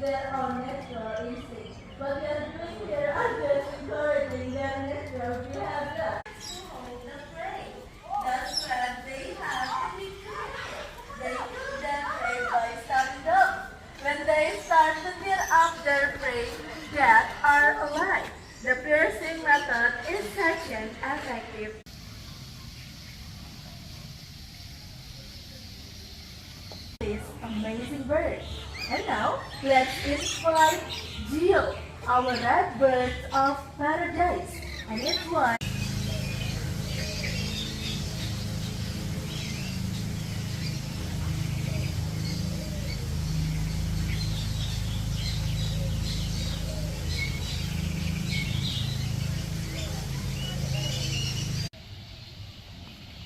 their own natural instinct. What we are doing here are just encouraging their natural behavior. To hold the prey. That's when they have to be careful. They kill their prey by stabbing them. When they start to tear up their prey that are alive, the piercing method is second effective. This amazing bird. And now, let's invite Geo, our red bird of paradise. And it's one.